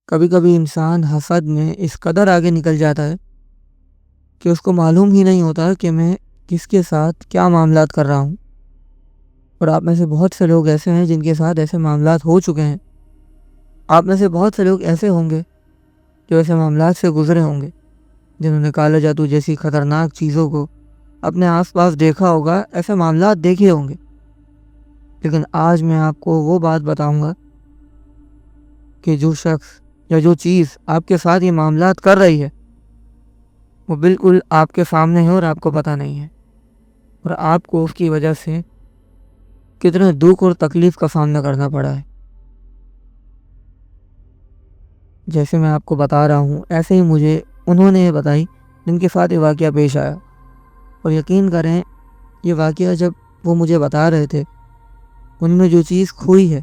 کبھی کبھی انسان حسد میں اس قدر آگے نکل جاتا ہے کہ اس کو معلوم ہی نہیں ہوتا کہ میں کس کے ساتھ کیا معاملات کر رہا ہوں۔ اور آپ میں سے بہت سے لوگ ایسے ہیں جن کے ساتھ ایسے معاملات ہو چکے ہیں۔ آپ میں سے بہت سے لوگ ایسے ہوں گے جو ایسے معاملات سے گزرے ہوں گے، جنہوں نے کالا جادو جیسی خطرناک چیزوں کو اپنے آس پاس دیکھا ہوگا، ایسے معاملات دیکھے ہوں گے۔ لیکن آج میں آپ کو وہ بات بتاؤں گا کہ جو شخص یا جو چیز آپ کے ساتھ یہ معاملات کر رہی ہے وہ بالکل آپ کے سامنے ہے اور آپ کو پتہ نہیں ہے، اور آپ کو اس کی وجہ سے کتنے دکھ اور تکلیف کا سامنا کرنا پڑا ہے۔ جیسے میں آپ کو بتا رہا ہوں ایسے ہی مجھے انہوں نے یہ بتائی جن کے ساتھ یہ واقعہ پیش آیا، اور یقین کریں یہ واقعہ جب وہ مجھے بتا رہے تھے، انہوں نے جو چیز کھوئی ہے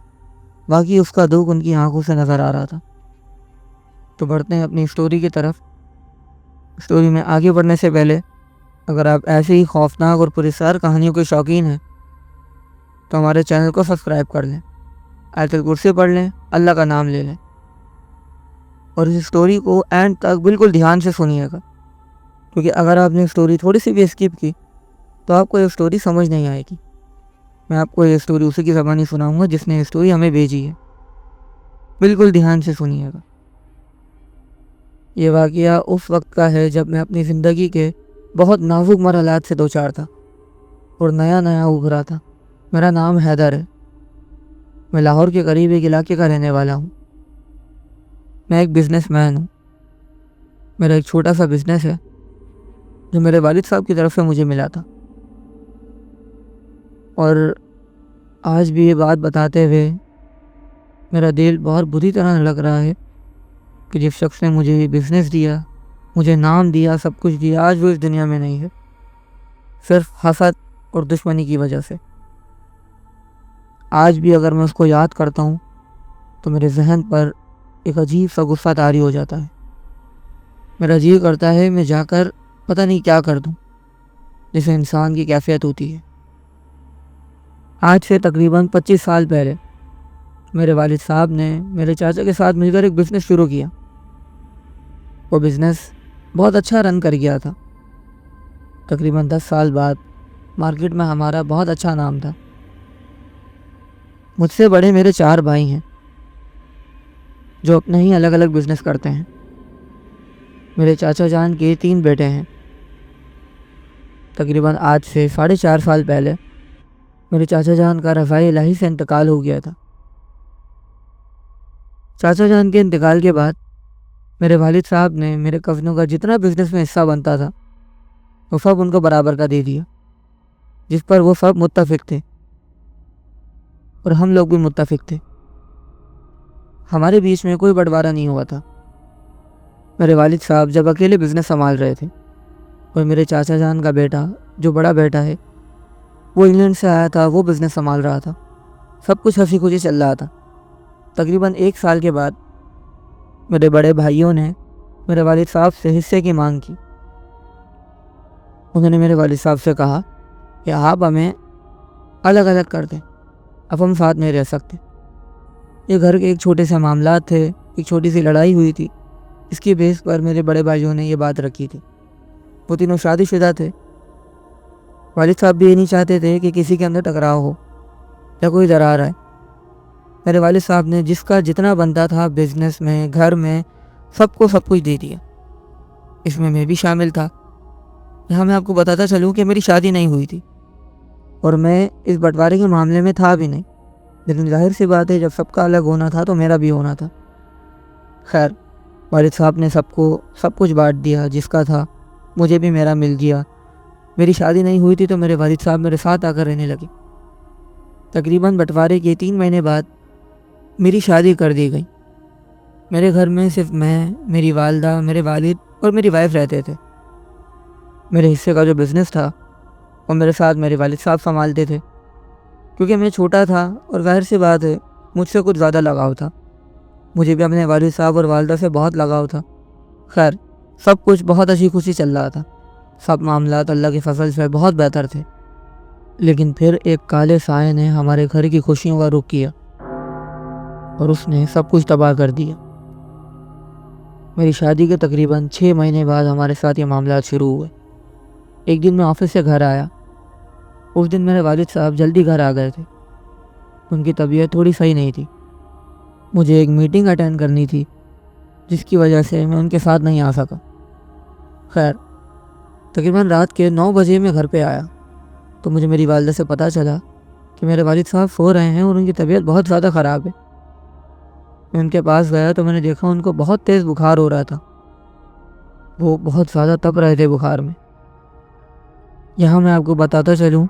واقعی اس کا دکھ ان کی آنکھوں سے نظر آ رہا تھا۔ تو بڑھتے ہیں اپنی سٹوری کی طرف۔ سٹوری میں آگے بڑھنے سے پہلے اگر آپ ایسے ہی خوفناک اور پراسرار کہانیوں کے شوقین ہیں تو ہمارے چینل کو سبسکرائب کر لیں، آیت الکرسی پڑھ لیں، اللہ کا نام لے لیں، اور اس سٹوری کو اینڈ تک بالکل دھیان سے سنیے گا، کیونکہ اگر آپ نے سٹوری تھوڑی سی بھی اسکپ کی تو آپ کو یہ سٹوری سمجھ نہیں آئے گی۔ میں آپ کو یہ سٹوری اسی کی زبانی سناؤں گا جس نے یہ سٹوری ہمیں بھیجی ہے، بالکل دھیان سے سنیے گا۔ یہ واقعہ اس وقت کا ہے جب میں اپنی زندگی کے بہت نازک مرحلات سے دوچار تھا اور نیا ابھرا تھا۔ میرا نام حیدر ہے، میں لاہور کے قریب ایک علاقے کا رہنے والا ہوں۔ میں ایک بزنس مین ہوں۔ میرا ایک چھوٹا سا بزنس ہے جو میرے والد صاحب کی طرف سے مجھے ملا تھا، اور آج بھی یہ بات بتاتے ہوئے میرا دل بہت بری طرح لگ رہا ہے کہ جس شخص نے مجھے یہ بزنس دیا، مجھے نام دیا، سب کچھ دیا، آج وہ اس دنیا میں نہیں ہے، صرف حسد اور دشمنی کی وجہ سے۔ آج بھی اگر میں اس کو یاد کرتا ہوں تو میرے ذہن پر ایک عجیب سا غصہ طاری ہو جاتا ہے۔ میرا جی کرتا ہے میں جا کر پتہ نہیں کیا کر دوں، جسے انسان کی کیفیت ہوتی ہے۔ آج سے تقریباً 25 سال پہلے میرے والد صاحب نے میرے چاچا کے ساتھ مل کر ایک بزنس شروع کیا۔ وہ بزنس بہت اچھا رن کر گیا تھا۔ تقریباً 10 سال بعد مارکیٹ میں ہمارا بہت اچھا نام تھا۔ مجھ سے بڑے میرے 4 بھائی ہیں جو اپنے ہی الگ الگ بزنس کرتے ہیں۔ میرے چاچا جان کے 3 بیٹے ہیں۔ تقریباً آج سے 4.5 سال پہلے میرے چاچا جان کا رضائے الہی سے انتقال ہو گیا تھا۔ چاچا جان کے انتقال کے بعد میرے والد صاحب نے میرے کزنوں کا جتنا بزنس میں حصہ بنتا تھا وہ سب ان کو برابر کا دے دیا، جس پر وہ سب متفق تھے اور ہم لوگ بھی متفق تھے۔ ہمارے بیچ میں کوئی بٹوارا نہیں ہوا تھا۔ میرے والد صاحب جب اکیلے بزنس سنبھال رہے تھے، اور میرے چاچا جان کا بیٹا جو بڑا بیٹا ہے وہ انگلینڈ سے آیا تھا، وہ بزنس سنبھال رہا تھا۔ سب کچھ ہنسی خوشی چل رہا تھا۔ تقریباً 1 سال کے بعد میرے بڑے بھائیوں نے میرے والد صاحب سے حصے کی مانگ کی۔ انہوں نے میرے والد صاحب سے کہا کہ آپ ہمیں الگ الگ کر دیں، اب ہم ساتھ نہیں رہ سکتے۔ یہ گھر کے ایک چھوٹے سے معاملات تھے، ایک چھوٹی سی لڑائی ہوئی تھی، اس کی بیس پر میرے بڑے بھائیوں نے یہ بات رکھی تھی۔ وہ تینوں شادی شدہ تھے۔ والد صاحب بھی یہ نہیں چاہتے تھے کہ کسی کے اندر ٹکراؤ ہو یا کوئی درار آئے۔ میرے والد صاحب نے جس کا جتنا بنتا تھا بزنس میں، گھر میں، سب کو سب کچھ دے دیا۔ اس میں بھی شامل تھا۔ یہاں میں آپ کو بتاتا چلوں کہ میری شادی نہیں ہوئی تھی اور میں اس بٹوارے کے معاملے میں تھا بھی نہیں، لیکن ظاہر سی بات ہے جب سب کا الگ ہونا تھا تو میرا بھی ہونا تھا۔ خیر، والد صاحب نے سب کو سب کچھ بانٹ دیا، جس کا تھا مجھے بھی میرا مل گیا۔ میری شادی نہیں ہوئی تھی تو میرے والد صاحب میرے ساتھ آ کر رہنے لگے۔ تقریباً بٹوارے کے 3 مہینے بعد میری شادی کر دی گئی۔ میرے گھر میں صرف میں، میری والدہ، میرے والد اور میری وائف رہتے تھے۔ میرے حصے کا جو بزنس تھا وہ میرے ساتھ میرے والد صاحب سنبھالتے تھے، کیونکہ میں چھوٹا تھا اور ظاہر سی بات ہے مجھ سے کچھ زیادہ لگاؤ تھا۔ مجھے بھی اپنے والد صاحب اور والدہ سے بہت لگاؤ تھا۔ خیر، سب کچھ بہت اچھی خوشی چل رہا تھا، سب معاملات اللہ کے فضل سے بہت بہتر تھے۔ لیکن پھر ایک کالے سائے نے ہمارے گھر کی خوشیوں کا رخ کیا اور اس نے سب کچھ تباہ کر دیا۔ میری شادی کے تقریباً 6 مہینے بعد ہمارے ساتھ یہ معاملات شروع ہوئے۔ ایک دن میں آفس سے گھر آیا۔ اس دن میرے والد صاحب جلدی گھر آ گئے تھے۔ ان کی طبیعت تھوڑی صحیح نہیں تھی۔ مجھے ایک میٹنگ اٹینڈ کرنی تھی جس کی وجہ سے میں ان کے ساتھ نہیں آ سکا۔ خیر، تقریباً رات کے 9 بجے میں گھر پہ آیا تو مجھے میری والدہ سے پتہ چلا کہ میرے والد صاحب سو رہے ہیں اور ان کی طبیعت بہت زیادہ خراب ہے۔ میں ان کے پاس گیا تو میں نے دیکھا ان کو بہت تیز بخار ہو رہا تھا۔ وہ بہت زیادہ تپ رہے تھے بخار میں۔ یہاں میں آپ کو بتاتا چلوں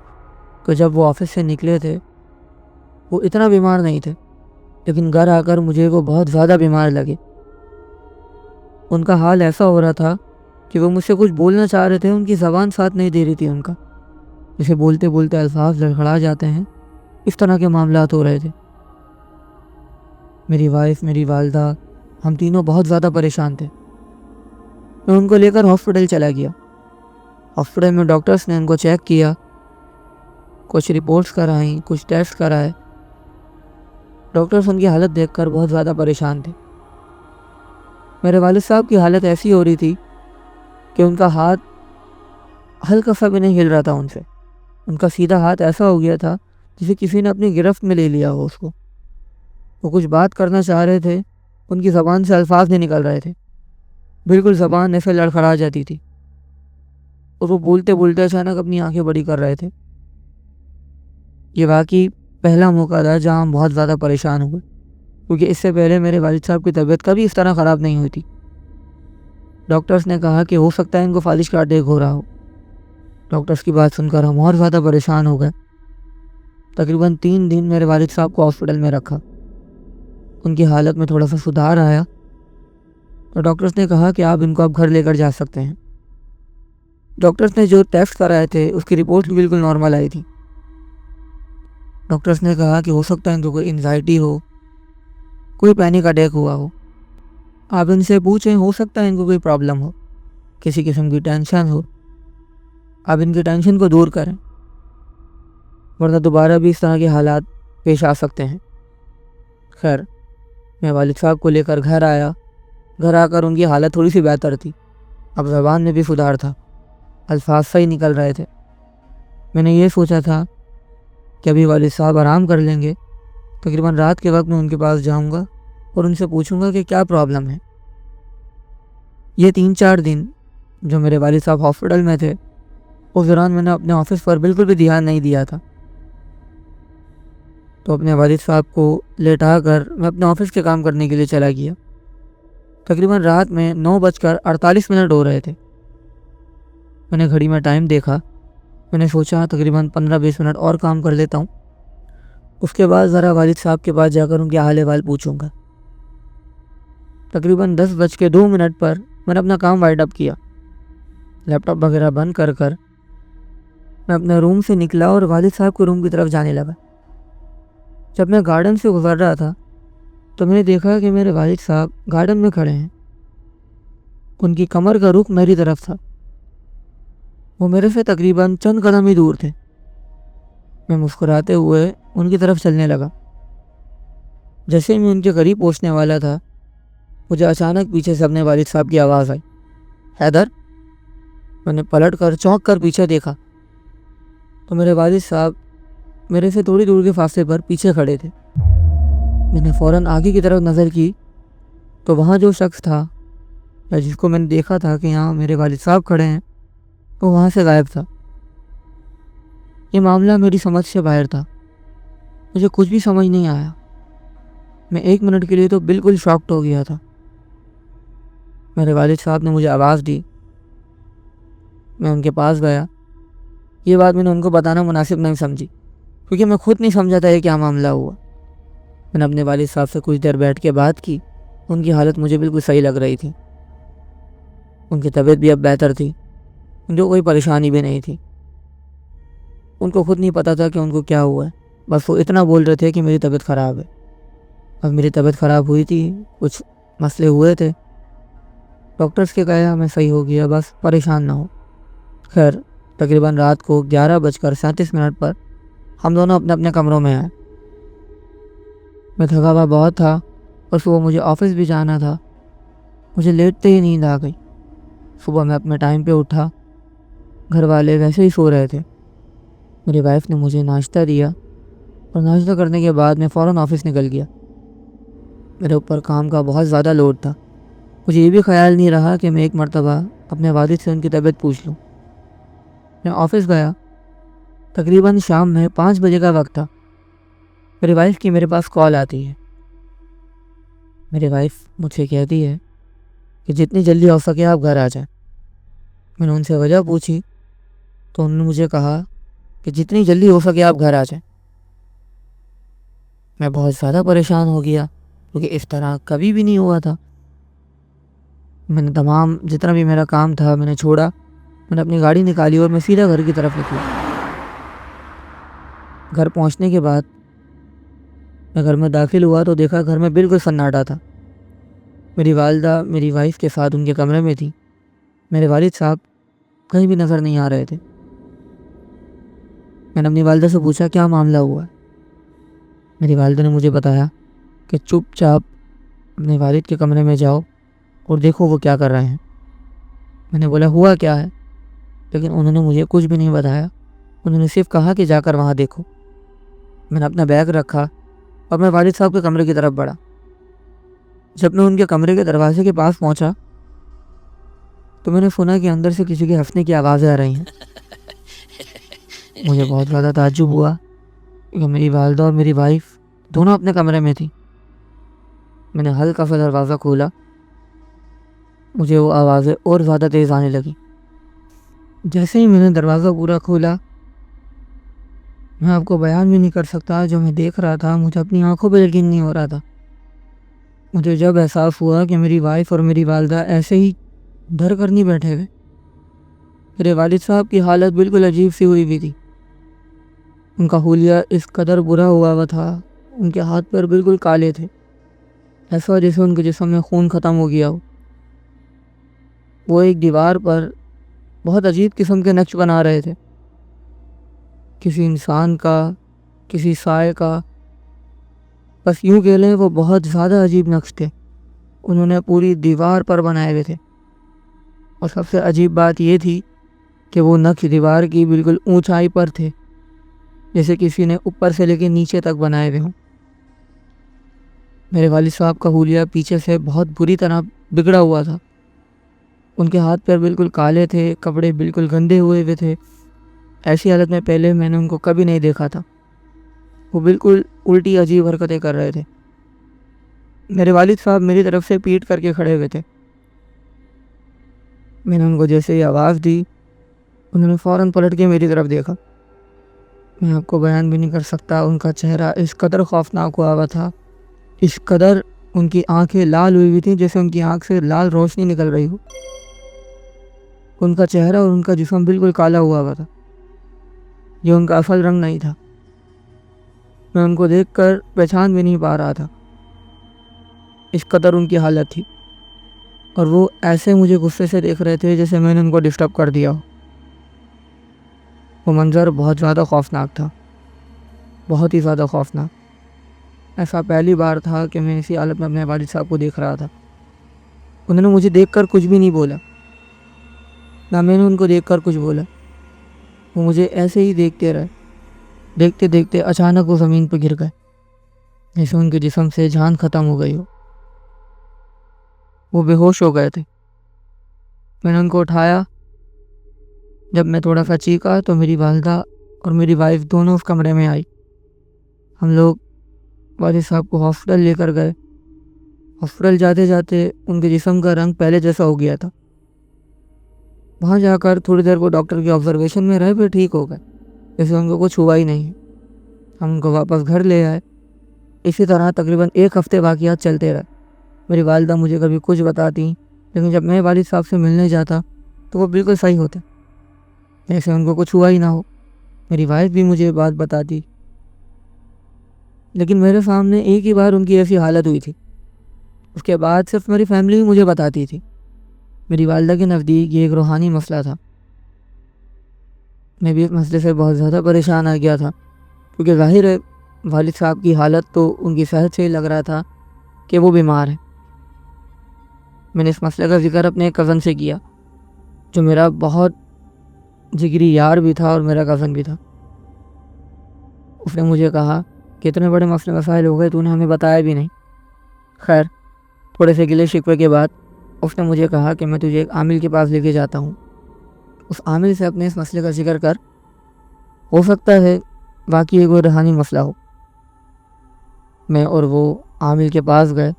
کہ جب وہ آفس سے نکلے تھے وہ اتنا بیمار نہیں تھے، لیکن گھر آ کر مجھے وہ بہت زیادہ بیمار لگے۔ ان کا حال ایسا ہو رہا تھا کہ وہ مجھ سے کچھ بولنا چاہ رہے تھے، ان کی زبان ساتھ نہیں دے رہی تھی ان کا، جسے بولتے بولتے الفاظ لڑکھڑا جاتے ہیں، اس طرح کے معاملات ہو رہے تھے۔ میری وائف، میری والدہ، ہم تینوں بہت زیادہ پریشان تھے۔ میں ان کو لے کر ہاسپٹل چلا گیا۔ ہاسپٹل میں ڈاکٹرز نے ان کو چیک کیا، کچھ رپورٹس کرائیں، کچھ ٹیسٹ کرائے۔ ڈاکٹرز ان کی حالت دیکھ کر بہت زیادہ پریشان تھے۔ میرے والد صاحب کی حالت ایسی ہو رہی تھی کہ ان کا ہاتھ ہلکا سا بھی نہیں ہل رہا تھا ان سے۔ ان کا سیدھا ہاتھ ایسا ہو گیا تھا جسے کسی نے اپنی گرفت میں لے لیا ہو اس کو۔ وہ کچھ بات کرنا چاہ رہے تھے، ان کی زبان سے الفاظ نہیں نکل رہے تھے، بالکل زبان ایسے لڑکھڑا جاتی تھی، اور وہ بولتے بولتے اچانک اپنی آنکھیں بڑی کر رہے تھے۔ یہ واقعی پہلا موقع تھا جہاں ہم بہت زیادہ پریشان ہوئے، کیونکہ اس سے پہلے میرے والد صاحب کی طبیعت کبھی اس طرح خراب نہیں ہوئی تھی۔ ڈاکٹرز نے کہا کہ ہو سکتا ہے ان کو فالج کا اٹیک ہو رہا ہو۔ ڈاکٹرز کی بات سن کر ہم اور زیادہ پریشان ہو گئے۔ تقریباً 3 دن میرے والد صاحب کو ہاسپٹل میں رکھا۔ ان کی حالت میں تھوڑا سا سدھار آیا تو ڈاکٹرز نے کہا کہ آپ ان کو اب گھر لے کر جا سکتے ہیں۔ ڈاکٹرز نے جو ٹیسٹ کرائے تھے اس کی رپورٹ بالکل نارمل آئی تھی۔ ڈاکٹرز نے کہا کہ ہو سکتا ہے ان کو کوئی انزائٹی ہو، کوئی پینک اٹیک ہوا ہو۔ آپ ان سے پوچھیں، ہو سکتا ہے ان کو کوئی پرابلم ہو، کسی قسم کی ٹینشن ہو، آپ ان کی ٹینشن کو دور کریں، ورنہ دوبارہ بھی اس طرح کے حالات پیش آ سکتے ہیں۔ خیر، میں والد صاحب کو لے کر گھر آیا۔ گھر آ کر ان کی حالت تھوڑی سی بہتر تھی، اب زبان میں بھی سدھار تھا، الفاظ صحیح نکل رہے تھے۔ میں نے یہ سوچا تھا کہ ابھی والد صاحب آرام کر لیں گے، تقریباً رات کے وقت میں ان کے پاس جاؤں گا اور ان سے پوچھوں گا کہ کیا پرابلم ہے۔ یہ 3-4 دن جو میرے والد صاحب ہاسپٹل میں تھے، اس دوران میں نے اپنے آفس پر بالکل بھی دھیان نہیں دیا تھا، تو اپنے والد صاحب کو لیٹا کر میں اپنے آفس کے کام کرنے کے لیے چلا گیا۔ تقریباً رات میں 9:48 ہو رہے تھے۔ میں نے گھڑی میں ٹائم دیکھا، میں نے سوچا تقریباً 15-20 منٹ اور کام کر لیتا ہوں، اس کے بعد ذرا والد صاحب کے پاس جا کر ان کے حال احوال پوچھوں گا۔ تقریباً 10:02 پر میں نے اپنا کام وائنڈ اپ کیا۔ لیپ ٹاپ وغیرہ بند کر میں اپنے روم سے نکلا اور والد صاحب کے روم کی طرف جانے لگا۔ جب میں گارڈن سے گزر رہا تھا تو میں نے دیکھا کہ میرے والد صاحب گارڈن میں کھڑے ہیں۔ ان کی کمر کا رخ میری طرف تھا، وہ میرے سے تقریباً چند قدم ہی دور تھے۔ میں مسکراتے ہوئے ان کی طرف چلنے لگا۔ جیسے ہی میں ان کے قریب پہنچنے والا تھا، مجھے اچانک پیچھے سے اپنے والد صاحب کی آواز آئی، حیدر۔ میں نے پلٹ کر چونک کر پیچھے دیکھا تو میرے والد صاحب میرے سے تھوڑی دور کے فاصلے پر پیچھے کھڑے تھے۔ میں نے فوراً آگے کی طرف نظر کی تو وہاں جو شخص تھا یا جس کو میں نے دیکھا تھا کہ یہاں میرے والد صاحب کھڑے ہیں، وہ وہاں سے غائب تھا۔ یہ معاملہ میری سمجھ سے باہر تھا، مجھے کچھ بھی سمجھ نہیں آیا۔ میں 1 منٹ کے لیے تو بالکل شاکڈ ہو گیا تھا۔ میرے والد صاحب نے مجھے آواز دی، میں ان کے پاس گیا۔ یہ بات میں نے ان کو بتانا مناسب نہیں سمجھی، کیونکہ میں خود نہیں سمجھا تھا یہ کیا معاملہ ہوا۔ میں نے اپنے والد صاحب سے کچھ دیر بیٹھ کے بات کی، ان کی حالت مجھے بالکل صحیح لگ رہی تھی، ان کی طبیعت بھی اب بہتر تھی، جو کوئی پریشانی بھی نہیں تھی۔ ان کو خود نہیں پتا تھا کہ ان کو کیا ہوا ہے، بس وہ اتنا بول رہے تھے کہ میری طبیعت خراب ہے۔ اب میری طبیعت خراب ہوئی تھی، کچھ مسئلے ہوئے تھے، ڈاکٹرز کے کہا میں صحیح ہو گیا، بس پریشان نہ ہو۔ خیر، تقریباً رات کو 11:37 پر ہم دونوں اپنے اپنے کمروں میں آئے۔ میں تھکا ہوا بہت تھا اور صبح مجھے آفس بھی جانا تھا، مجھے لیٹتے ہی نیند آ گئی۔ صبح میں اپنے ٹائم پہ اٹھا، گھر والے ویسے ہی سو رہے تھے۔ میری وائف نے مجھے ناشتہ دیا اور ناشتہ کرنے کے بعد میں فوراً آفس نکل گیا۔ میرے اوپر کام کا بہت زیادہ لوڈ تھا۔ مجھے یہ بھی خیال نہیں رہا کہ میں ایک مرتبہ اپنے والد سے ان کی طبیعت پوچھ لوں۔ میں آفس گیا، تقریباً شام میں 5 بجے کا وقت تھا۔ میری وائف کی میرے پاس کال آتی ہے۔ میری وائف مجھ سے کہتی ہے کہ جتنی جلدی ہو سکے آپ گھر آ جائیں۔ میں نے ان سے وجہ پوچھی تو انہوں نے مجھے کہا کہ جتنی جلدی ہو سکے آپ گھر آ جائیں۔ میں بہت زیادہ پریشان ہو گیا کیونکہ اس طرح کبھی بھی نہیں ہوا تھا۔ میں نے تمام جتنا بھی میرا کام تھا میں نے چھوڑا، میں نے اپنی گاڑی نکالی اور میں سیدھا گھر کی طرف نکلا۔ گھر پہنچنے کے بعد میں گھر میں داخل ہوا تو دیکھا گھر میں بالکل سناٹا تھا۔ میری والدہ میری وائف کے ساتھ ان کے کمرے میں تھی۔ میرے والد صاحب کہیں بھی نظر نہیں آ رہے تھے۔ میں نے اپنی والدہ سے پوچھا کیا معاملہ ہوا ہے۔ میری والدہ نے مجھے بتایا کہ چپ چاپ اپنے والد کے کمرے میں جاؤ اور دیکھو وہ کیا کر رہے ہیں۔ میں نے بولا ہوا کیا ہے، لیکن انہوں نے مجھے کچھ بھی نہیں بتایا۔ انہوں نے صرف کہا کہ جا کر وہاں دیکھو۔ میں نے اپنا بیگ رکھا اور میں والد صاحب کے کمرے کی طرف بڑھا۔ جب میں ان کے کمرے کے دروازے کے پاس پہنچا تو میں نے سنا کہ اندر سے کسی کے ہنسنے کی آوازیں آ رہی ہیں۔ مجھے بہت زیادہ تعجب ہوا کہ میری والدہ اور میری وائف دونوں اپنے کمرے میں تھی۔ میں نے ہلکا سا دروازہ کھولا، مجھے وہ آوازیں اور زیادہ تیز آنے لگی۔ جیسے ہی میں نے دروازہ پورا کھولا، میں آپ کو بیان بھی نہیں کر سکتا جو میں دیکھ رہا تھا، مجھے اپنی آنکھوں پہ یقین نہیں ہو رہا تھا۔ مجھے جب احساس ہوا کہ میری وائف اور میری والدہ ایسے ہی ڈر کر نہیں بیٹھے ہوئے۔ میرے والد صاحب کی حالت بالکل عجیب سی ہوئی بھی تھی۔ ان کا حلیہ اس قدر برا ہوا تھا، ان کے ہاتھ پیر بالکل کالے تھے، ایسا جیسے ان کے جسم میں خون ختم ہو گیا ہو۔ وہ ایک دیوار پر بہت عجیب قسم کے نقش بنا رہے تھے، کسی انسان کا، کسی سائے کا، بس یوں کہہ لیں وہ بہت زیادہ عجیب نقش تھے۔ انہوں نے پوری دیوار پر بنائے ہوئے تھے، اور سب سے عجیب بات یہ تھی کہ وہ نقش دیوار کی بالکل اونچائی پر تھے، جیسے کسی نے اوپر سے لے کے نیچے تک بنائے ہوئے ہوں۔ میرے والد صاحب کا حلیہ پیچھے سے بہت بری طرح بگڑا ہوا تھا۔ ان کے ہاتھ پیر بالکل کالے تھے، کپڑے بالکل گندے ہوئے تھے۔ ایسی حالت میں پہلے میں نے ان کو کبھی نہیں دیکھا تھا۔ وہ بالکل الٹی عجیب حرکتیں کر رہے تھے۔ میرے والد صاحب میری طرف سے پیٹ کر کے کھڑے ہوئے تھے۔ میں نے ان کو جیسے ہی آواز دی، انہوں نے فوراً پلٹ کے میری طرف دیکھا۔ میں آپ کو بیان بھی نہیں کر سکتا، ان کا چہرہ اس قدر خوفناک ہوا تھا، اس قدر ان کی آنکھیں لال ہوئی تھیں جیسے ان کی آنکھ سے لال روشنی نکل رہی ہو۔ ان کا چہرہ اور ان کا جسم بالکل کالا ہوا تھا، یہ ان کا اصل رنگ نہیں تھا۔ میں ان کو دیکھ کر پہچان بھی نہیں پا رہا تھا، اس قدر ان کی حالت تھی، اور وہ ایسے مجھے غصے سے دیکھ رہے تھے جیسے میں نے ان کو ڈسٹرب کر دیا ہو۔ وہ منظر بہت زیادہ خوفناک تھا، بہت ہی زیادہ خوفناک۔ ایسا پہلی بار تھا کہ میں اسی حالت میں اپنے والد صاحب کو دیکھ رہا تھا۔ انہوں نے مجھے دیکھ کر کچھ بھی نہیں بولا، نہ میں نے ان کو دیکھ کر کچھ بولا۔ وہ مجھے ایسے ہی دیکھتے رہے۔ دیکھتے دیکھتے اچانک وہ زمین پہ گر گئے، جیسے ان کے جسم سے جان ختم ہو گئی ہو۔ وہ بے ہوش ہو گئے تھے۔ میں نے ان کو اٹھایا۔ جب میں تھوڑا سا چیخا تو میری والدہ اور میری وائف دونوں اس کمرے میں آئی۔ ہم لوگ والد صاحب کو ہاسپٹل لے کر گئے۔ ہاسپٹل جاتے جاتے ان کے جسم کا رنگ پہلے جیسا ہو گیا تھا۔ وہاں جا کر تھوڑی دیر وہ ڈاکٹر کی آبزرویشن میں رہے، پھر ٹھیک ہو گئے، جیسے ان کو کچھ ہوا ہی نہیں۔ ہم ان کو واپس گھر لے آئے۔ اسی طرح تقریباً 1 ہفتے واقعات چلتے رہے۔ میری والدہ مجھے کبھی کچھ بتاتی، لیکن جب میں والد صاحب سے ملنے جاتا تو وہ بالکل صحیح ہوتے، جیسے ان کو کچھ ہوا ہی نہ ہو۔ میری وائف بھی مجھے بات بتاتی، لیکن میرے سامنے ایک ہی بار ان کی ایسی حالت ہوئی تھی۔ اس کے بعد صرف میری فیملی ہی مجھے بتاتی تھی۔ میری والدہ کے نزدیک یہ ایک روحانی مسئلہ تھا۔ میں بھی اس مسئلے سے بہت زیادہ پریشان آ گیا تھا، کیونکہ ظاہر ہے والد صاحب کی حالت تو ان کی صحت سے ہی لگ رہا تھا کہ وہ بیمار ہیں۔ میں نے اس مسئلے کا ذکر اپنے ایک کزن سے کیا جو میرا بہت جگری یار بھی تھا اور میرا کزن بھی تھا۔ اس نے مجھے کہا کہ اتنے بڑے مسئلے مسائل ہو گئے تو نے ہمیں بتایا بھی نہیں۔ خیر، تھوڑے سے گلے شکوے کے بعد اس نے مجھے کہا کہ میں تجھے ایک عامل کے پاس لے کے جاتا ہوں، اس عامل سے اپنے اس مسئلے کا ذکر کر، ہو سکتا ہے باقی یہ کوئی روحانی مسئلہ ہو۔ میں اور وہ عامل کے پاس گئے،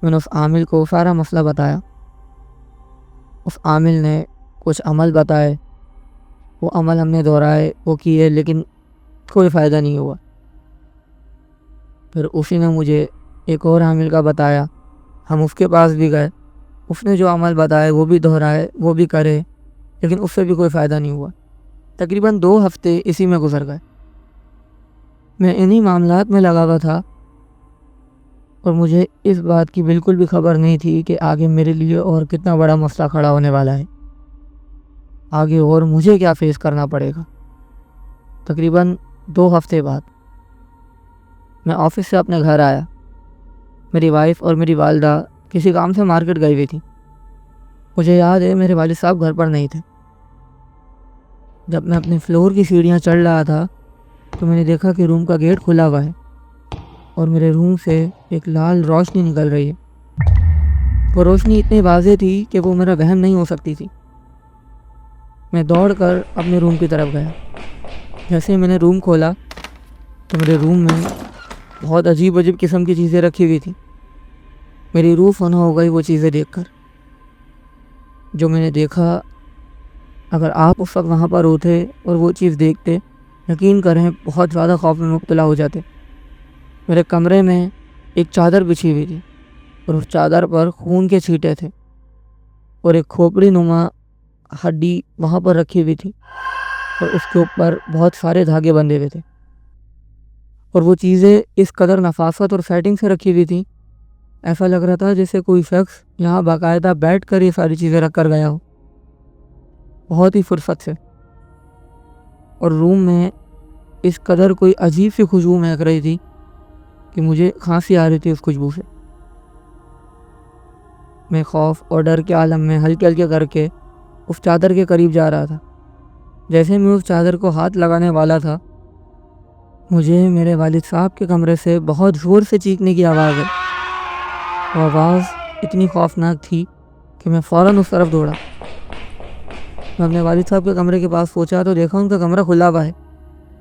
میں نے اس عامل کو سارا مسئلہ بتایا۔ اس عامل نے کچھ عمل بتائے، وہ عمل ہم نے دہرائے، وہ کیے، لیکن کوئی فائدہ نہیں ہوا۔ پھر اسی نے مجھے ایک اور عامل کا بتایا، ہم اس کے پاس بھی گئے، اس نے جو عمل بتائے وہ بھی دہرائے، وہ بھی کرے، لیکن اس سے بھی کوئی فائدہ نہیں ہوا۔ تقریباً 2 ہفتے اسی میں گزر گئے۔ میں انہی معاملات میں لگا ہوا تھا اور مجھے اس بات کی بالکل بھی خبر نہیں تھی کہ آگے میرے لیے اور کتنا بڑا مسئلہ کھڑا ہونے والا ہے، آگے اور مجھے کیا فیس کرنا پڑے گا۔ تقریباً 2 ہفتے بعد میں آفس سے اپنے گھر آیا۔ میری وائف اور میری والدہ کسی کام سے مارکیٹ گئی ہوئی تھی۔ مجھے یاد ہے میرے والد صاحب گھر پر نہیں تھے۔ جب میں اپنے فلور کی سیڑھیاں چڑھ رہا تھا تو میں نے دیکھا کہ روم کا گیٹ کھلا ہوا ہے اور میرے روم سے ایک لال روشنی نکل رہی ہے۔ وہ روشنی اتنی واضح تھی کہ وہ میرا وہم نہیں ہو سکتی تھی۔ میں دوڑ کر اپنے روم کی طرف گیا۔ جیسے میں نے روم کھولا تو میرے روم میں بہت عجیب قسم کی چیزیں رکھی ہوئی تھیں۔ میری روح فنا ہو گئی وہ چیزیں دیکھ کر۔ جو میں نے دیکھا، اگر آپ اس وقت وہاں پر ہوتے اور وہ چیز دیکھتے، یقین کریں بہت زیادہ خوف میں مبتلا ہو جاتے۔ میرے کمرے میں ایک چادر بچھی ہوئی تھی اور اس چادر پر خون کے چھینٹے تھے اور ایک کھوپڑی نما ہڈی وہاں پر رکھی ہوئی تھی اور اس کے اوپر بہت سارے دھاگے بندھے ہوئے تھے، اور وہ چیزیں اس قدر نفاست اور سیٹنگ سے رکھی ہوئی تھی، ایسا لگ رہا تھا جیسے کوئی شخص یہاں باقاعدہ بیٹھ کر یہ ساری چیزیں رکھ کر گیا ہو، بہت ہی فرصت سے۔ اور روم میں اس قدر کوئی عجیب سی خوشبو مہک رہی تھی کہ مجھے کھانسی آ رہی تھی اس خوشبو سے۔ میں خوف اور ڈر کے عالم میں ہلکے ہلکے کر کے اس چادر کے قریب جا رہا تھا۔ جیسے میں اس چادر کو ہاتھ لگانے والا تھا، مجھے میرے والد صاحب کے کمرے سے بہت زور سے چیخنے کی آواز ہے۔ وہ آواز اتنی خوفناک تھی کہ میں فوراً اس طرف دوڑا۔ میں اپنے والد صاحب کے کمرے کے پاس پہنچا تو دیکھا ان کا کمرہ کھلا ہوا ہے،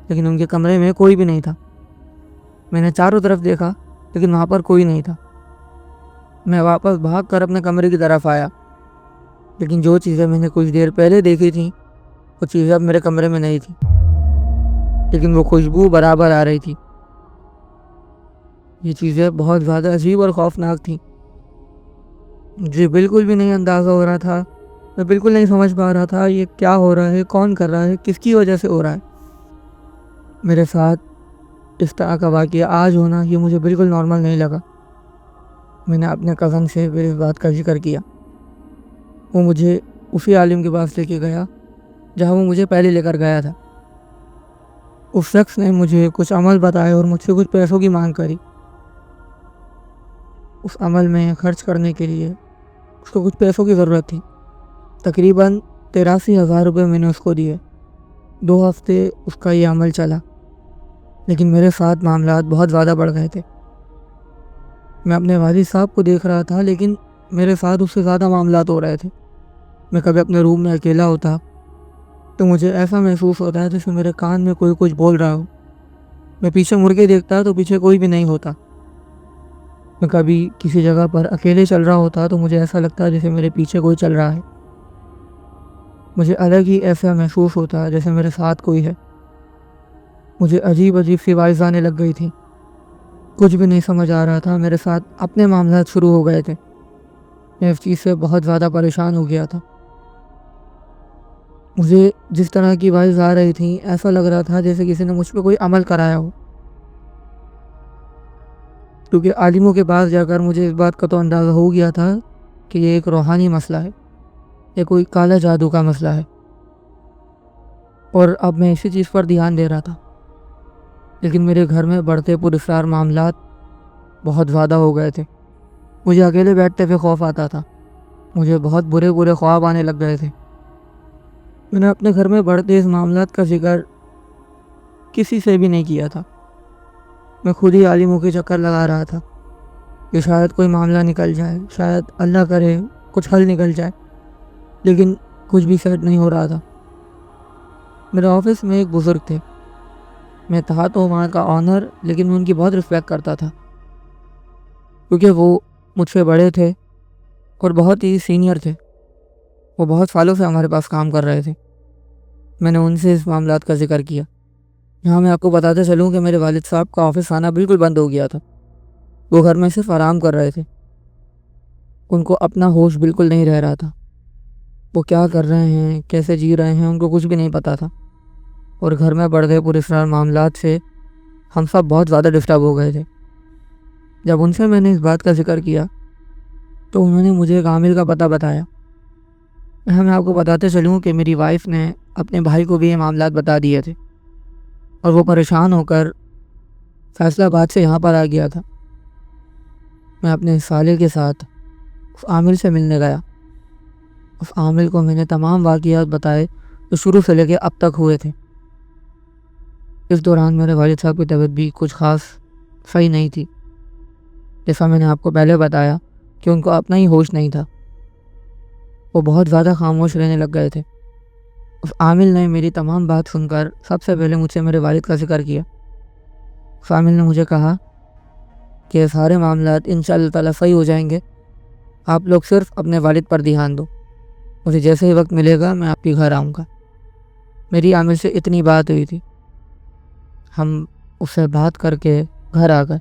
لیکن ان کے کمرے میں کوئی بھی نہیں تھا۔ میں نے چاروں طرف دیکھا لیکن وہاں پر کوئی نہیں تھا۔ میں واپس بھاگ کر اپنے کمرے کی طرف آیا، لیکن جو چیزیں میں نے کچھ دیر پہلے دیکھی تھیں وہ چیزیں اب میرے کمرے میں نہیں تھیں، لیکن وہ خوشبو برابر آ رہی تھی۔ یہ چیزیں بہت زیادہ عجیب اور خوفناک تھیں۔ مجھے بالکل بھی نہیں اندازہ ہو رہا تھا، میں بالکل نہیں سمجھ پا رہا تھا یہ کیا ہو رہا ہے، کون کر رہا ہے، کس کی وجہ سے ہو رہا ہے۔ میرے ساتھ اس طرح کا واقعہ آج ہونا یہ مجھے بالکل نارمل نہیں لگا۔ میں نے اپنے کزن سے پھر اس بات کا ذکر کیا۔ وہ مجھے اسی عالم کے پاس لے کے گیا جہاں وہ مجھے پہلے لے کر گیا تھا۔ اس شخص نے مجھے کچھ عمل بتائے اور مجھ سے کچھ پیسوں کی مانگ کری۔ اس عمل میں خرچ کرنے کے لیے اس کو کچھ پیسوں کی ضرورت تھی۔ تقریباً 83,000 روپے میں نے اس کو دیے۔ 2 ہفتے اس کا یہ عمل چلا، لیکن میرے ساتھ معاملات بہت زیادہ بڑھ گئے تھے۔ میں اپنے والد صاحب کو دیکھ رہا تھا لیکن میرے ساتھ اس سے زیادہ معاملات ہو رہے تھے۔ میں کبھی اپنے روم میں اکیلا ہوتا تو مجھے ایسا محسوس ہوتا ہے جیسے میرے کان میں کوئی کچھ بول رہا ہو۔ میں پیچھے مڑ کے دیکھتا تو پیچھے کوئی بھی نہیں ہوتا۔ میں کبھی کسی جگہ پر اکیلے چل رہا ہوتا تو مجھے ایسا لگتا جیسے میرے پیچھے کوئی چل رہا ہے۔ مجھے الگ ہی ایسا محسوس ہوتا جیسے میرے ساتھ کوئی ہے۔ مجھے عجیب سی وائز آنے لگ گئی تھی، کچھ بھی نہیں سمجھ آ رہا تھا۔ میرے ساتھ اپنے معاملات شروع ہو گئے تھے۔ میں اس چیز سے بہت زیادہ پریشان ہو گیا تھا۔ مجھے جس طرح کی وائز آ رہی تھیں ایسا لگ رہا تھا جیسے کسی نے مجھ پہ کوئی عمل کرایا ہو، کیونکہ عالموں کے پاس جا کر مجھے اس بات کا تو اندازہ ہو گیا تھا کہ یہ ایک روحانی مسئلہ ہے، یہ کوئی کالا جادو کا مسئلہ ہے، اور اب میں اسی چیز پر دھیان دے رہا تھا۔ لیکن میرے گھر میں بڑھتے پراسرار معاملات بہت زیادہ ہو گئے تھے۔ مجھے اکیلے بیٹھتے ہوئے خوف آتا تھا۔ مجھے بہت برے برے خواب آنے لگ گئے تھے۔ میں نے اپنے گھر میں بڑھتے اس معاملات کا ذکر کسی سے بھی نہیں کیا تھا۔ میں خود ہی عالموں کے چکر لگا رہا تھا کہ شاید کوئی معاملہ نکل جائے، شاید اللہ کرے کچھ حل نکل جائے، لیکن کچھ بھی سیٹ نہیں ہو رہا تھا۔ میرے آفس میں ایک بزرگ تھے، میں تھا تو وہاں کا آنر، لیکن میں ان کی بہت رسپیکٹ کرتا تھا کیونکہ وہ مجھ سے بڑے تھے اور بہت ہی سینئر تھے۔ وہ بہت سالوں سے ہمارے پاس کام کر رہے تھے۔ میں نے ان سے اس معاملات کا ذکر کیا۔ یہاں میں آپ کو بتاتے چلوں کہ میرے والد صاحب کا آفس آنا بالکل بند ہو گیا تھا۔ وہ گھر میں صرف آرام کر رہے تھے۔ ان کو اپنا ہوش بالکل نہیں رہ رہا تھا۔ وہ کیا کر رہے ہیں، کیسے جی رہے ہیں، ان کو کچھ بھی نہیں پتہ تھا۔ اور گھر میں بڑھ گئے پراسرار معاملات سے ہم سب بہت زیادہ ڈسٹرب ہو گئے تھے۔ جب ان سے میں نے اس بات کا ذکر کیا تو انہوں نے مجھے ایک عامل کا پتہ بتایا۔ میں آپ کو بتاتے چلوں کہ میری وائف نے اپنے بھائی کو بھی یہ معاملات بتا دیے تھے اور وہ پریشان ہو کر فیصلہ آباد سے یہاں پر آ گیا تھا۔ میں اپنے سالے کے ساتھ اس عامل سے ملنے گیا۔ اس عامل کو میں نے تمام واقعات بتائے جو شروع سے لے کے اب تک ہوئے تھے۔ اس دوران میرے والد صاحب کی طبیعت بھی کچھ خاص صحیح نہیں تھی۔ جیسا میں نے آپ کو پہلے بتایا کہ ان کو اپنا ہی ہوش نہیں تھا۔ وہ بہت زیادہ خاموش رہنے لگ گئے تھے۔ اس عامل نے میری تمام بات سن کر سب سے پہلے مجھ سے میرے والد کا ذکر کیا۔ اس عامل نے مجھے کہا کہ سارے معاملات انشاءاللہ تعالیٰ صحیح ہو جائیں گے، آپ لوگ صرف اپنے والد پر دھیان دو، مجھے جیسے ہی وقت ملے گا میں آپ کے گھر آؤں گا۔ میری عامل سے اتنی بات ہوئی تھی، ہم اس سے بات کر کے گھر آ گئے۔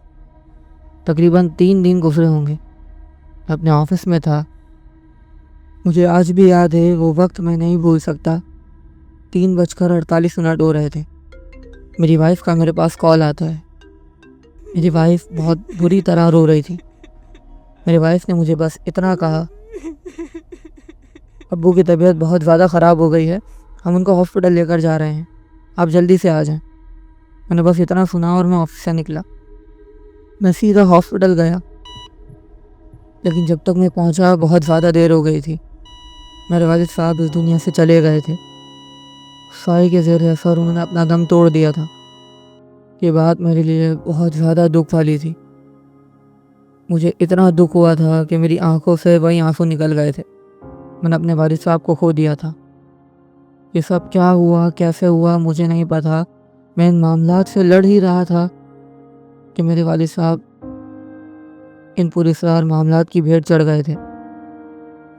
تقریباً 3 دن گزرے ہوں گے۔ میں اپنے آفس میں تھا۔ مجھے آج بھی یاد ہے وہ وقت میں نہیں بھول سکتا۔ 3:48 ہو رہے تھے۔ میری وائف کا میرے پاس کال آتا ہے۔ میری وائف بہت بری طرح رو رہی تھی۔ میری وائف نے مجھے بس اتنا کہا، ابو کی طبیعت بہت زیادہ خراب ہو گئی ہے، ہم ان کو ہاسپٹل لے کر جا رہے ہیں، آپ جلدی سے آ جائیں۔ میں نے بس اتنا سنا اور میں آفس سے نکلا۔ میں سیدھا ہاسپٹل گیا، لیکن جب تک میں پہنچا بہت زیادہ دیر ہو گئی تھی۔ میرے والد صاحب اس دنیا سے چلے گئے تھے۔ سائے کے زیر اثر انہوں نے اپنا دم توڑ دیا تھا۔ یہ بات میرے لیے بہت زیادہ دکھ والی تھی۔ مجھے اتنا دکھ ہوا تھا کہ میری آنکھوں سے وہی آنسو نکل گئے تھے۔ میں نے اپنے والد صاحب کو کھو دیا تھا۔ یہ سب کیا ہوا، کیسے ہوا، مجھے نہیں پتا۔ میں ان معاملات سے لڑ ہی رہا تھا کہ میرے والد صاحب ان پراسرار معاملات کی بھیٹ چڑھ گئے تھے۔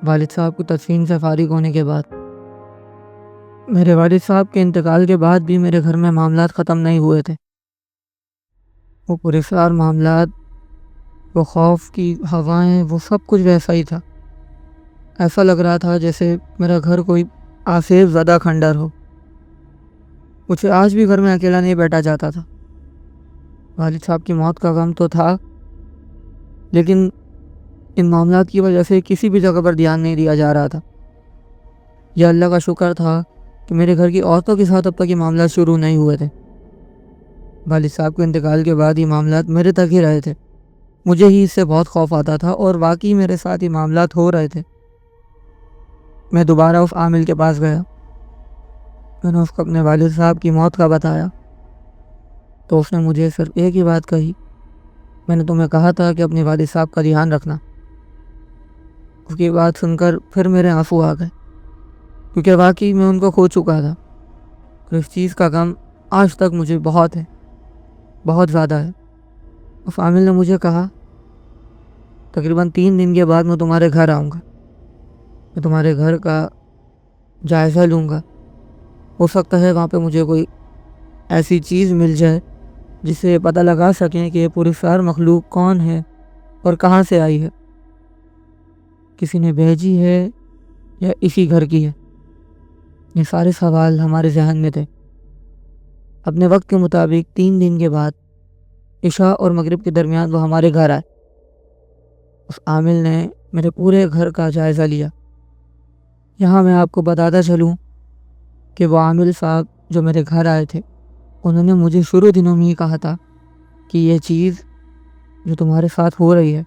والد صاحب کو تدفین سے فارغ ہونے کے بعد، میرے والد صاحب کے انتقال کے بعد بھی میرے گھر میں معاملات ختم نہیں ہوئے تھے۔ وہ پراسرار معاملات، وہ خوف کی ہوائیں، وہ سب کچھ ویسا ہی تھا۔ ایسا لگ رہا تھا جیسے میرا گھر کوئی آسیب زدہ کھنڈر ہو۔ مجھے آج بھی گھر میں اکیلا نہیں بیٹھا جاتا تھا۔ والد صاحب کی موت کا غم تو تھا، لیکن ان معاملات کی وجہ سے کسی بھی جگہ پر دھیان نہیں دیا جا رہا تھا۔ یہ اللہ کا شکر تھا کہ میرے گھر کی عورتوں کے ساتھ اب تک یہ معاملات شروع نہیں ہوئے تھے۔ والد صاحب کے انتقال کے بعد یہ معاملات میرے تک ہی رہے تھے۔ مجھے ہی اس سے بہت خوف آتا تھا اور واقعی میرے ساتھ یہ معاملات ہو رہے تھے۔ میں دوبارہ اس عامل کے پاس گیا۔ میں نے اس کو اپنے والد صاحب کی موت کا بتایا تو اس نے مجھے صرف ایک ہی بات کہی، میں نے تمہیں کہا تھا کہ اپنے والد صاحب کا دھیان رکھنا۔ اس کی بات سن کر پھر میرے آنسو آ گئے، کیونکہ واقعی میں ان کو کھو چکا تھا۔ اور اس چیز کا غم آج تک مجھے بہت ہے، بہت زیادہ ہے۔ اس عامل نے مجھے کہا تقریباً 3 دن کے بعد میں تمہارے گھر آؤں گا، میں تمہارے گھر کا جائزہ لوں گا۔ ہو سکتا ہے وہاں پہ مجھے کوئی ایسی چیز مل جائے جس سے پتہ لگا سکیں کہ یہ پراسرار مخلوق کون ہے اور کہاں سے آئی ہے، کسی نے بھیجی ہے یا اسی گھر کی ہے۔ یہ سارے سوال ہمارے ذہن میں تھے۔ اپنے وقت کے مطابق 3 دن کے بعد عشاء اور مغرب کے درمیان وہ ہمارے گھر آئے۔ اس عامل نے میرے پورے گھر کا جائزہ لیا۔ یہاں میں آپ کو بتاتا چلوں کہ وہ عامل صاحب جو میرے گھر آئے تھے، انہوں نے مجھے شروع دنوں میں ہی کہا تھا کہ یہ چیز جو تمہارے ساتھ ہو رہی ہے،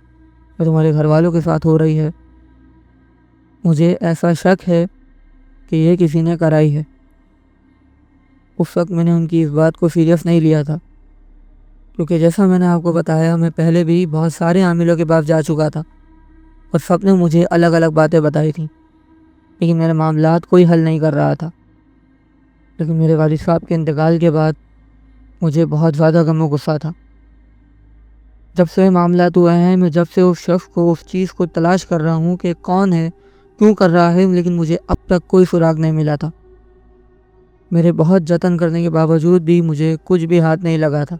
جو تمہارے گھر والوں کے ساتھ ہو رہی ہے، مجھے ایسا شک ہے کہ یہ کسی نے کرائی ہے۔ اس وقت میں نے ان کی اس بات کو سیریس نہیں لیا تھا، کیونکہ جیسا میں نے آپ کو بتایا میں پہلے بھی بہت سارے عاملوں کے پاس جا چکا تھا اور سب نے مجھے الگ الگ باتیں بتائی تھیں، لیکن میرے معاملات کوئی حل نہیں کر رہا تھا۔ لیکن میرے والد صاحب کے انتقال کے بعد مجھے بہت زیادہ غم و غصہ تھا۔ جب سے معاملات ہوئے ہیں میں جب سے اس شخص کو، اس چیز کو تلاش کر رہا ہوں کہ کون ہے، کیوں کر رہا ہے، لیکن مجھے اب تک کوئی سراغ نہیں ملا تھا۔ میرے بہت جتن کرنے کے باوجود بھی مجھے کچھ بھی ہاتھ نہیں لگا تھا۔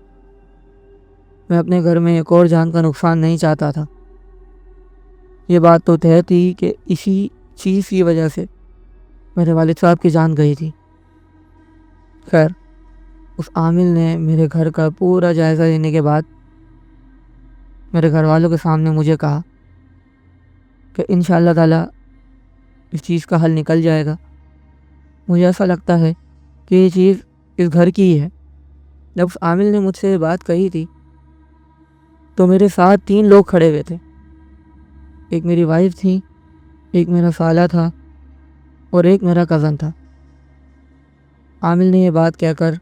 میں اپنے گھر میں ایک اور جان کا نقصان نہیں چاہتا تھا۔ یہ بات تو طے تھی کہ اسی چیز کی وجہ سے میرے والد صاحب کی جان گئی تھی۔ خیر، اس عامل نے میرے گھر کا پورا جائزہ لینے کے بعد میرے گھر والوں کے سامنے مجھے کہا کہ انشاءاللہ تعالیٰ اس چیز کا حل نکل جائے گا۔ مجھے ایسا لگتا ہے کہ یہ چیز اس گھر کی ہی ہے۔ جب اس عامل نے مجھ سے یہ بات کہی تھی تو میرے ساتھ 3 لوگ کھڑے ہوئے تھے۔ ایک میری وائف تھی، ایک میرا سالہ تھا اور ایک میرا کزن تھا۔ عامل نے یہ بات کہہ کر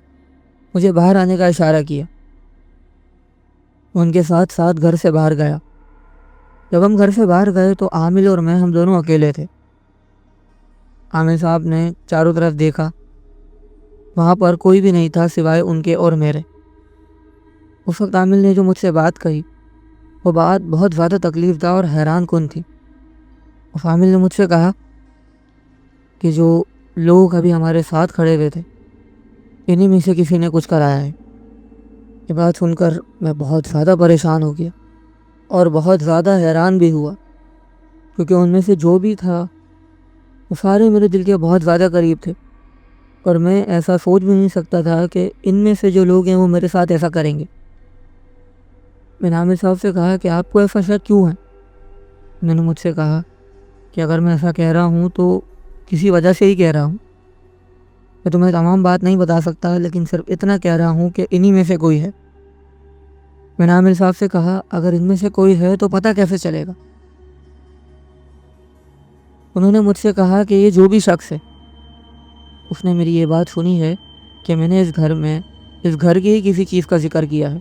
مجھے باہر آنے کا اشارہ کیا۔ ان کے ساتھ ساتھ گھر سے باہر گیا۔ جب ہم گھر سے باہر گئے تو عامل اور میں، ہم دونوں اکیلے تھے۔ عامل صاحب نے چاروں طرف دیکھا، وہاں پر کوئی بھی نہیں تھا سوائے ان کے اور میرے۔ اس وقت عامل نے جو مجھ سے بات کہی وہ بات بہت زیادہ تکلیف دہ اور حیران کن تھی۔ اس عامل نے مجھ سے کہا کہ جو لوگ ابھی ہمارے ساتھ کھڑے ہوئے تھے انہی میں سے کسی نے کچھ کرایا ہے۔ یہ بات سن کر میں بہت زیادہ پریشان ہو گیا اور بہت زیادہ حیران بھی ہوا، کیونکہ ان میں سے جو بھی تھا وہ سارے میرے دل کے بہت زیادہ قریب تھے، اور میں ایسا سوچ بھی نہیں سکتا تھا کہ ان میں سے جو لوگ ہیں وہ میرے ساتھ ایسا کریں گے۔ میں نے عامل صاحب سے کہا کہ آپ کو ایسا شک کیوں ہے؟ میں نے مجھ سے کہا کہ اگر میں ایسا کہہ رہا ہوں تو کسی وجہ سے ہی کہہ رہا ہوں۔ میں تمہیں تمام بات نہیں بتا سکتا، لیکن صرف اتنا کہہ رہا ہوں کہ انہی میں سے کوئی ہے۔ میں نے عامل صاحب سے کہا اگر ان میں سے کوئی ہے تو پتہ کیسے چلے گا؟ انہوں نے مجھ سے کہا کہ یہ جو بھی شخص ہے اس نے میری یہ بات سنی ہے کہ میں نے اس گھر کی ہی کسی چیز کا ذکر کیا ہے،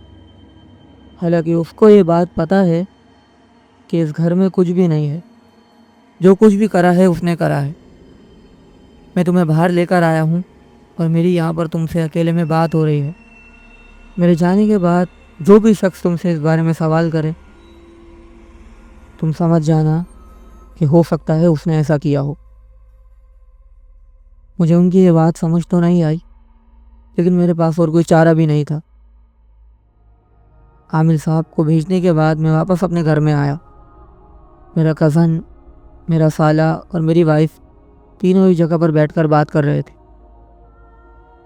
حالانکہ اس کو یہ بات پتہ ہے کہ اس گھر میں کچھ بھی نہیں ہے۔ جو کچھ بھی کرا ہے اس نے کرا ہے۔ میں تمہیں باہر لے کر آیا ہوں اور میری یہاں پر تم سے اکیلے میں بات ہو رہی ہے۔ میرے جانے کے بعد جو بھی شخص تم سے اس بارے میں سوال کرے تم سمجھ جانا کہ ہو سکتا ہے اس نے ایسا کیا ہو۔ مجھے ان کی یہ بات سمجھ تو نہیں آئی، لیکن میرے پاس اور کوئی چارہ بھی نہیں تھا۔ عامل صاحب کو بھیجنے کے بعد میں واپس اپنے گھر میں آیا۔ میرا کزن، میرا سالہ اور میری وائف تینوں ایک جگہ پر بیٹھ کر بات کر رہے تھے۔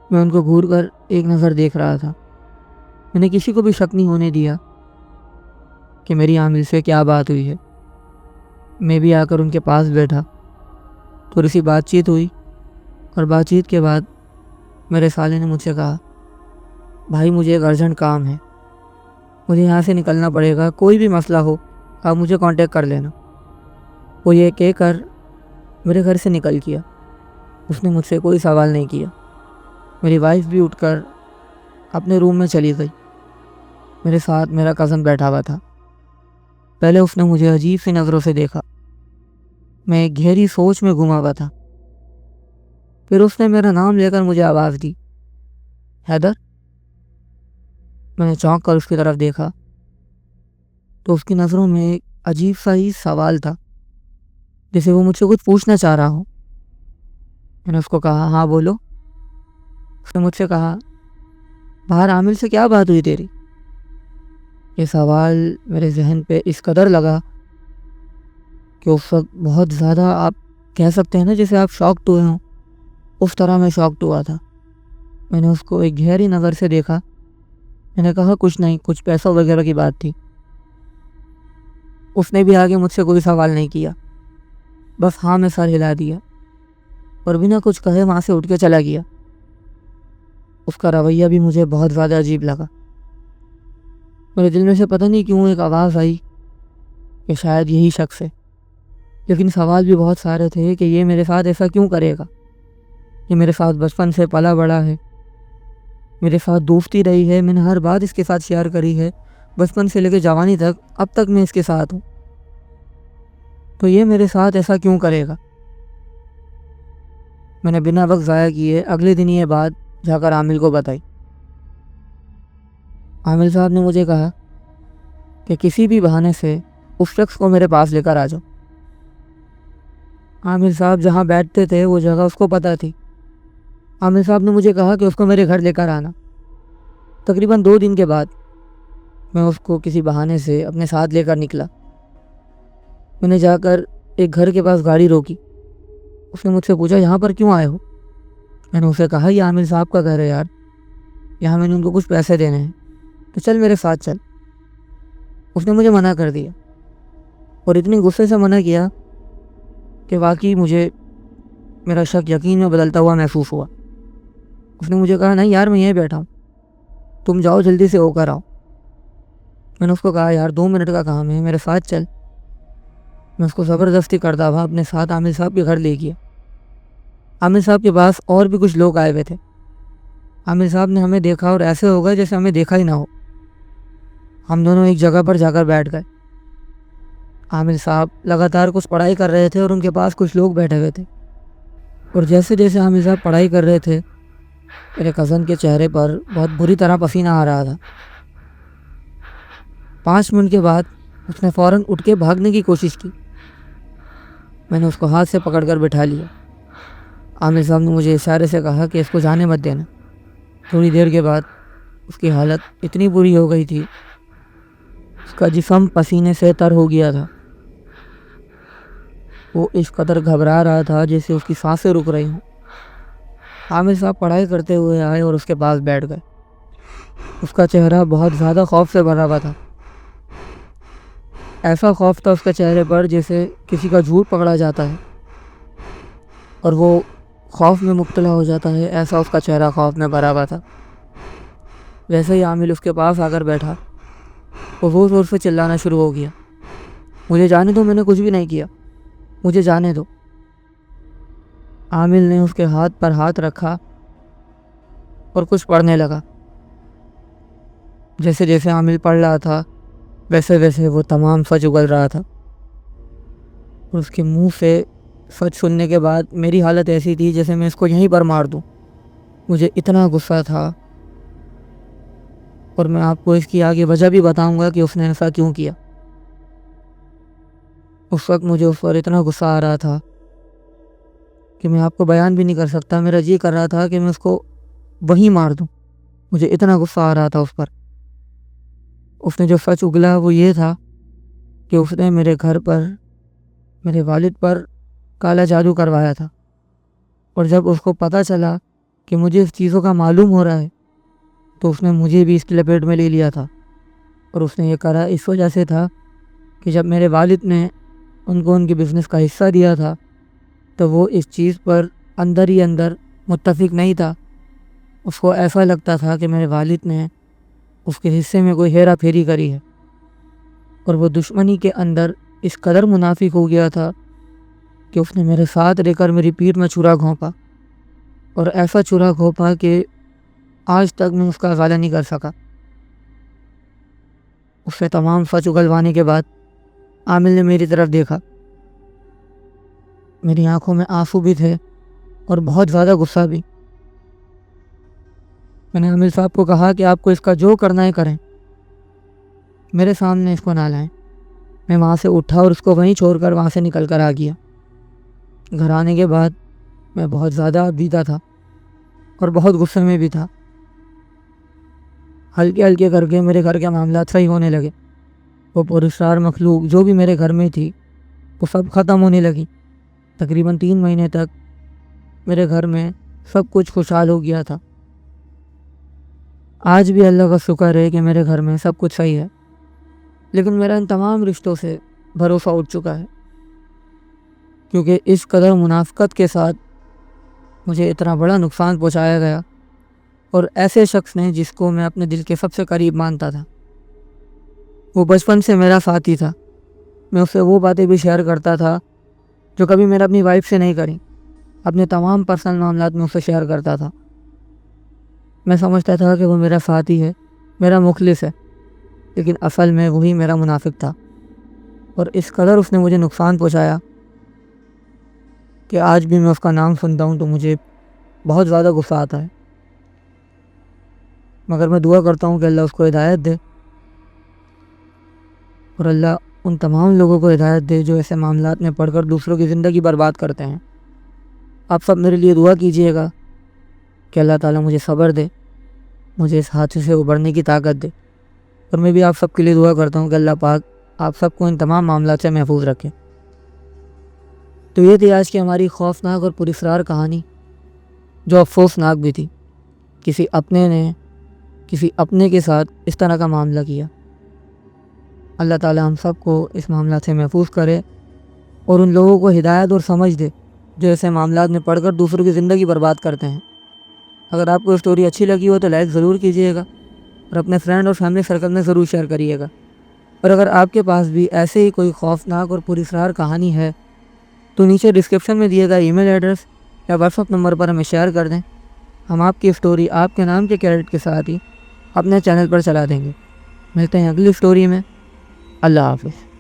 میں ان کو گھور کر ایک نظر دیکھ رہا تھا۔ میں نے کسی کو بھی شک نہیں ہونے دیا کہ میری عامل سے کیا بات ہوئی ہے۔ میں بھی آ کر ان کے پاس بیٹھا، تھوڑی سی بات چیت ہوئی، اور بات چیت کے بعد میرے سالے نے مجھ سے کہا بھائی مجھے ایک ارجنٹ کام ہے، مجھے یہاں سے نکلنا پڑے گا، کوئی بھی مسئلہ ہو آپ مجھے کانٹیکٹ کر لینا۔ وہ یہ کہہ کر میرے گھر سے نکل گیا۔ اس نے مجھ سے کوئی سوال نہیں کیا۔ میری وائف بھی اٹھ کر اپنے روم میں چلی گئی۔ میرے ساتھ میرا کزن بیٹھا ہوا تھا۔ پہلے اس نے مجھے عجیب سی نظروں سے دیکھا، میں ایک گہری سوچ میں گما ہوا تھا۔ پھر اس نے میرا نام لے کر مجھے آواز دی، حیدر۔ میں نے چونک کر اس کی طرف دیکھا تو اس کی نظروں میں ایک عجیب سا ہی سوال تھا، جیسے وہ مجھ سے کچھ پوچھنا چاہ رہا ہو۔ میں نے اس کو کہا ہاں بولو۔ اس نے مجھ سے کہا باہر عامل سے کیا بات ہوئی تیری؟ یہ سوال میرے ذہن پہ اس قدر لگا کہ اس وقت بہت زیادہ، آپ کہہ سکتے ہیں نا جیسے آپ شاکڈ ہوئے ہوں، اس طرح میں شاکڈ ہوا تھا۔ میں نے اس کو ایک گہری نظر سے دیکھا۔ میں نے کہا کچھ نہیں، کچھ پیسوں وغیرہ کی بات تھی۔ اس نے بھی آگے مجھ سے کوئی سوال نہیں کیا، بس ہاں میں سر ہلا دیا اور بنا کچھ کہے وہاں سے اٹھ کے چلا گیا۔ اس کا رویہ بھی مجھے بہت زیادہ عجیب لگا۔ میرے دل میں سے پتہ نہیں کیوں ایک آواز آئی کہ شاید یہی شخص ہے۔ لیکن سوال بھی بہت سارے تھے کہ یہ میرے ساتھ ایسا کیوں کرے گا؟ یہ میرے ساتھ بچپن سے پلا بڑا ہے، میرے ساتھ دوستی رہی ہے، میں نے ہر بات اس کے ساتھ شیئر کری ہے، بچپن سے لے کے جوانی تک اب تک میں اس کے ساتھ ہوں، تو یہ میرے ساتھ ایسا کیوں کرے گا؟ میں نے بنا وقت ضائع کیے اگلے دن یہ بات جا کر عامل کو بتائی۔ عامل صاحب نے مجھے کہا کہ کسی بھی بہانے سے اس شخص کو میرے پاس لے کر آ جاؤ۔ عامل صاحب جہاں بیٹھتے تھے وہ جگہ اس کو پتہ تھی۔ عامل صاحب نے مجھے کہا کہ اس کو میرے گھر لے کر آنا۔ تقریباً 2 دن کے بعد میں اس کو کسی بہانے سے اپنے ساتھ لے کر نکلا۔ میں نے جا کر ایک گھر کے پاس گاڑی روکی۔ اس نے مجھ سے پوچھا یہاں پر کیوں آئے ہو؟ میں نے اسے کہا یہ عامل صاحب کا گھر ہے یار، یہاں میں نے ان کو کچھ پیسے دینے ہیں، تو چل میرے ساتھ چل۔ اس نے مجھے منع کر دیا اور اتنی غصے سے منع کیا کہ واقعی مجھے میرا شک یقین میں بدلتا ہوا محسوس ہوا۔ اس نے مجھے کہا نہیں یار میں یہیں بیٹھا ہوں، تم جاؤ جلدی سے ہو کر آؤ۔ میں نے اس کو کہا یار 2 منٹ کا کام ہے، میرے ساتھ چل۔ میں اس کو زبردستی کرتا ہوا اپنے ساتھ عامل صاحب کے گھر لے گیا۔ عامل صاحب کے پاس اور بھی کچھ لوگ آئے ہوئے تھے۔ عامل صاحب نے ہمیں دیکھا اور ایسے ہو گئے جیسے ہمیں دیکھا ہی نہ ہو۔ ہم دونوں ایک جگہ پر جا کر بیٹھ گئے۔ عامل صاحب لگاتار کچھ پڑھائی کر رہے تھے اور ان کے پاس کچھ لوگ بیٹھے ہوئے تھے، اور جیسے جیسے عامل صاحب پڑھائی کر رہے تھے میرے کزن کے چہرے پر بہت بری طرح پسینہ آ رہا تھا۔ 5 منٹ کے بعد اس نے فوراً اٹھ کے بھاگنے کی کوشش کی۔ میں نے اس کو ہاتھ سے پکڑ کر بٹھا لیا۔ عامل صاحب نے مجھے اشارے سے کہا کہ اس کو جانے مت دینا۔ تھوڑی دیر کے بعد اس کی حالت اتنی بری ہو گئی تھی، اس کا جسم پسینے سے تر ہو گیا تھا، وہ اس قدر گھبرا رہا تھا جیسے اس کی سانسیں رک رہی ہوں۔ عامل صاحب پڑھائی کرتے ہوئے آئے اور اس کے پاس بیٹھ گئے۔ اس کا چہرہ بہت زیادہ خوف سے بھرا ہوا تھا، ایسا خوف تھا اس کے چہرے پر جیسے کسی کا جھوٹ پکڑا جاتا ہے اور وہ خوف میں مبتلا ہو جاتا ہے، ایسا اس کا چہرہ خوف میں بھرا ہوا تھا۔ ویسے ہی عامل اس کے پاس آ کر بیٹھا اور زور زور سے چلانا شروع ہو گیا، مجھے جانے دو، میں نے کچھ بھی نہیں کیا، مجھے جانے دو۔ عامل نے اس کے ہاتھ پر ہاتھ رکھا اور کچھ پڑھنے لگا۔ جیسے جیسے عامل پڑھ رہا تھا ویسے ویسے وہ تمام سچ اگل رہا تھا، اور اس کے منہ سے سچ سننے کے بعد میری حالت ایسی تھی جیسے میں اس کو یہیں پر مار دوں۔ مجھے اتنا غصہ تھا، اور میں آپ کو اس کی آگے وجہ بھی بتاؤں گا کہ اس نے ایسا کیوں کیا۔ اس وقت مجھے اس پر اتنا غصہ آ رہا تھا کہ میں آپ کو بیان بھی نہیں کر سکتا۔ میرا جی کر رہا تھا کہ میں اس کو وہیں مار دوں، مجھے اتنا غصہ آ رہا تھا اس پر۔ اس نے جو سچ اگلا وہ یہ تھا کہ اس نے میرے گھر پر میرے والد پر کالا جادو کروایا تھا، اور جب اس کو پتہ چلا کہ مجھے اس چیزوں کا معلوم ہو رہا ہے تو اس نے مجھے بھی اس کی لپیٹ میں لے لیا تھا، اور اس نے یہ کرا اس وجہ سے تھا کہ جب میرے والد نے ان کو ان کے بزنس کا حصہ دیا تھا تو وہ اس چیز پر اندر ہی اندر متفق نہیں تھا۔ اس کو ایسا لگتا تھا کہ میرے والد نے اس کے حصے میں کوئی ہیرا پھیری کری ہے، اور وہ دشمنی کے اندر اس قدر منافق ہو گیا تھا کہ اس نے میرے ساتھ رہ کر میری پیٹھ میں چھرا گھونپا، اور ایسا چھرا گھونپا کہ آج تک میں اس کا ازالہ نہیں کر سکا۔ اس سے تمام سچ اگلوانے کے بعد عامل نے میری طرف دیکھا، میری آنکھوں میں آنسو بھی تھے اور بہت زیادہ غصہ بھی۔ میں نے عامل صاحب کو کہا کہ آپ کو اس کا جو کرنا ہے کریں، میرے سامنے اس کو نہ لائیں۔ میں وہاں سے اٹھا اور اس کو وہیں چھوڑ کر وہاں سے نکل کر آ گیا۔ گھر آنے کے بعد میں بہت زیادہ بیتا تھا اور بہت غصے میں بھی تھا۔ ہلکے ہلکے کر کے میرے گھر کے معاملات صحیح ہونے لگے۔ وہ پراسرار مخلوق جو بھی میرے گھر میں تھی وہ سب ختم ہونے لگی۔ تقریباً 3 مہینے تک میرے گھر میں سب کچھ خوشحال ہو گیا تھا۔ آج بھی اللہ کا شکر ہے کہ میرے گھر میں سب کچھ صحیح ہے، لیکن میرا ان تمام رشتوں سے بھروسہ اٹھ چکا ہے، کیونکہ اس قدر منافقت کے ساتھ مجھے اتنا بڑا نقصان پہنچایا گیا، اور ایسے شخص نے جس کو میں اپنے دل کے سب سے قریب مانتا تھا۔ وہ بچپن سے میرا ساتھی تھا، میں اس سے وہ باتیں بھی شیئر کرتا تھا جو کبھی میں نے اپنی وائف سے نہیں کری، اپنے تمام پرسنل معاملات میں اس سے شیئر کرتا تھا۔ میں سمجھتا تھا کہ وہ میرا ساتھی ہے، میرا مخلص ہے، لیکن اصل میں وہی میرا منافق تھا، اور اس قدر اس نے مجھے نقصان پہنچایا کہ آج بھی میں اس کا نام سنتا ہوں تو مجھے بہت زیادہ غصہ آتا ہے۔ مگر میں دعا کرتا ہوں کہ اللہ اس کو ہدایت دے، اور اللہ ان تمام لوگوں کو ہدایت دے جو ایسے معاملات میں پڑھ کر دوسروں کی زندگی برباد کرتے ہیں۔ آپ سب میرے لیے دعا کیجیے گا کہ اللہ تعالیٰ مجھے صبر دے، مجھے اس حادثے سے ابھرنے کی طاقت دے، اور میں بھی آپ سب کے لیے دعا کرتا ہوں کہ اللہ پاک آپ سب کو ان تمام معاملات سے محفوظ رکھے۔ تو یہ تھی آج کی ہماری خوفناک اور پراسرار کہانی، جو افسوسناک بھی تھی۔ کسی اپنے نے کسی اپنے کے ساتھ اس طرح کا معاملہ کیا۔ اللہ تعالیٰ ہم سب کو اس معاملات سے محفوظ کرے، اور ان لوگوں کو ہدایت اور سمجھ دے جو ایسے معاملات میں پڑھ کر دوسروں کی زندگی برباد کرتے ہیں۔ اگر آپ کو اسٹوری اچھی لگی ہو تو لائک ضرور کیجیے گا، اور اپنے فرینڈ اور فیملی سرکل میں ضرور شیئر کریے گا۔ اور اگر آپ کے پاس بھی ایسے ہی کوئی خوفناک اور پراسرار کہانی ہے تو نیچے ڈسکرپشن میں دیے گا ای میل ایڈریس یا واٹس ایپ نمبر پر ہمیں شیئر کر دیں۔ ہم آپ کی اسٹوری آپ کے نام کے کریڈٹ کے ساتھ ہی اپنے چینل پر چلا دیں گے۔ ملتے ہیں اگلی اسٹوری میں۔ اللہ حافظ۔